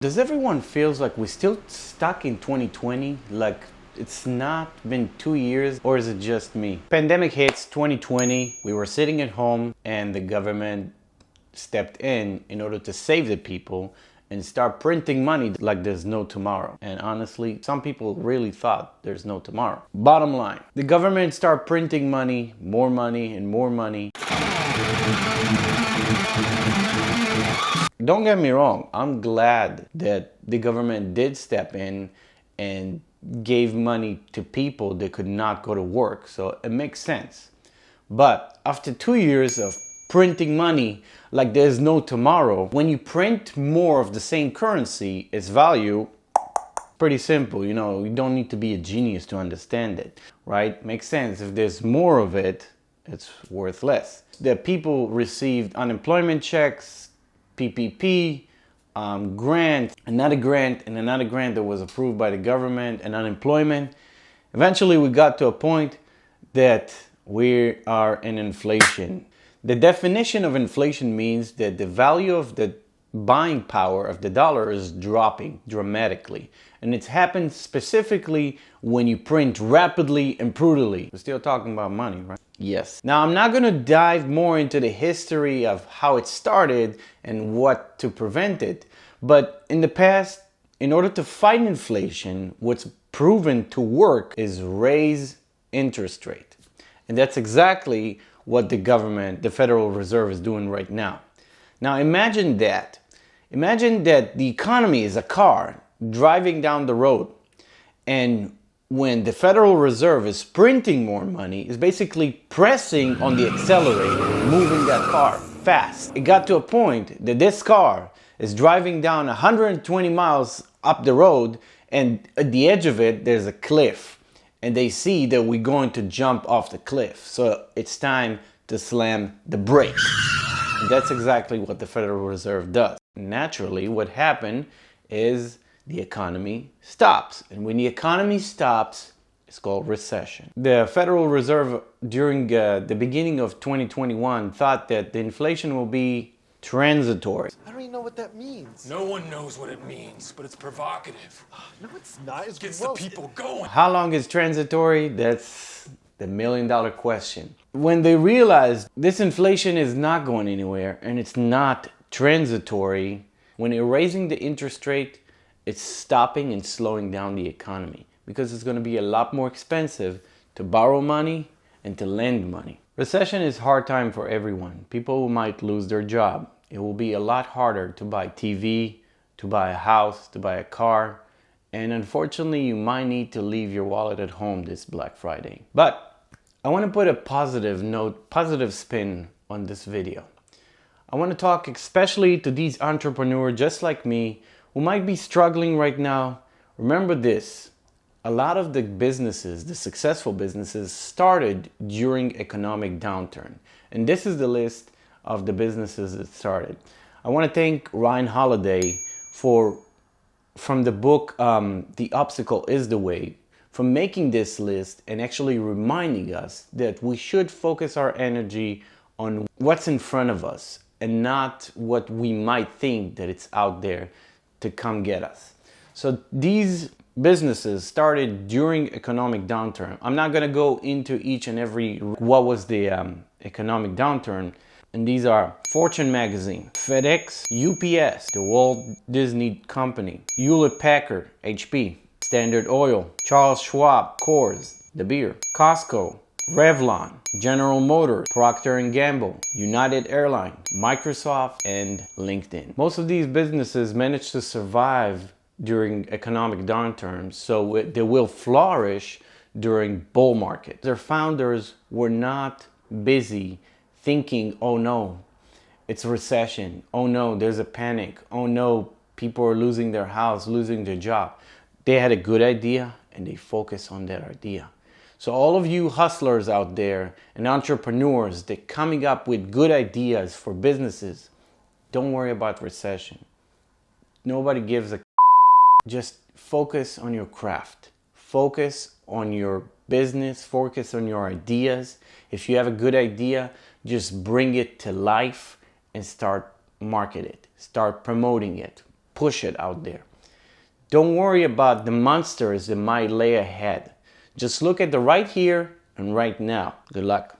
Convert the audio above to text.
Does everyone feels like we're still stuck in 2020? Like it's not been 2 years, or is it just me? Pandemic hits 2020, we were sitting at home and the government stepped in order to save the people and start printing money like there's no tomorrow. And honestly, some people really thought there's no tomorrow. Bottom line, the government start printing money and more money. Don't get me wrong, I'm glad that the government did step in and gave money to people that could not go to work, so it makes sense. But after 2 years of printing money like there's no tomorrow, when you print more of the same currency, its value, pretty simple, you don't need to be a genius to understand it, right? Makes sense. If there's more of it, it's worth less. The people received unemployment checks, PPP, grant, another grant, and another grant that was approved by the government, and unemployment. Eventually, we got to a point that we are in inflation. The definition of inflation means that the value of the buying power of the dollar is dropping dramatically. And it's happened specifically when you print rapidly and brutally. We're still talking about money, right? Yes. Now, I'm not going to dive more into the history of how it started and what to prevent it. But in the past, in order to fight inflation, what's proven to work is raise interest rate. And that's exactly what the government, the Federal Reserve, is doing right now. Now, imagine that. Imagine that the economy is a car driving down the road. And when the Federal Reserve is printing more money, is basically pressing on the accelerator, moving that car fast. It got to a point that this car is driving down 120 miles up the road, and at the edge of it, there's a cliff. And they see that we're going to jump off the cliff. So it's time to slam the brakes. And that's exactly what the Federal Reserve does. Naturally, what happened is the economy stops. And when the economy stops, it's called recession. The Federal Reserve during the beginning of 2021 thought that the inflation will be transitory. I don't even know what that means. No one knows what it means, but it's provocative. No, it's not. It's Gets gross. the people going. How long is transitory? That's the million-dollar question. When they realized this inflation is not going anywhere and it's not transitory, when they're raising the interest rate, it's stopping and slowing down the economy because it's going to be a lot more expensive to borrow money and to lend money. Recession is a hard time for everyone. People might lose their job. It will be a lot harder to buy TV, to buy a house, to buy a car. And unfortunately, you might need to leave your wallet at home this Black Friday. But I want to put a positive note, positive spin on this video. I want to talk especially to these entrepreneurs just like me who might be struggling right now. Remember this. A lot of the businesses, the successful businesses, started during economic downturn. And this is the list of the businesses that started. I want to thank Ryan Holiday from the book, The Obstacle is the Way, for making this list and actually reminding us that we should focus our energy on what's in front of us and not what we might think that it's out there to come get us. So these businesses started during economic downturn. I'm not going to go into each and every what was the economic downturn. And these are Fortune Magazine, FedEx, UPS, the Walt Disney Company, Hewlett-Packard, HP, Standard Oil, Charles Schwab, Coors, the beer, Costco, Revlon, General Motors, Procter & Gamble, United Airlines, Microsoft, and LinkedIn. Most of these businesses managed to survive during economic downturns, so they will flourish during bull market. Their founders were not busy thinking, oh no, it's a recession. Oh no, there's a panic. Oh no, people are losing their house, losing their job. They had a good idea and they focused on that idea. So all of you hustlers out there and entrepreneurs that coming up with good ideas for businesses, don't worry about recession. Nobody gives a just focus on your craft. Focus on your business. Focus on your ideas. If you have a good idea, just bring it to life and start market it. Start promoting it. push it out there. Don't worry about the monsters that might lay ahead. Just look at the right here and right now. Good luck.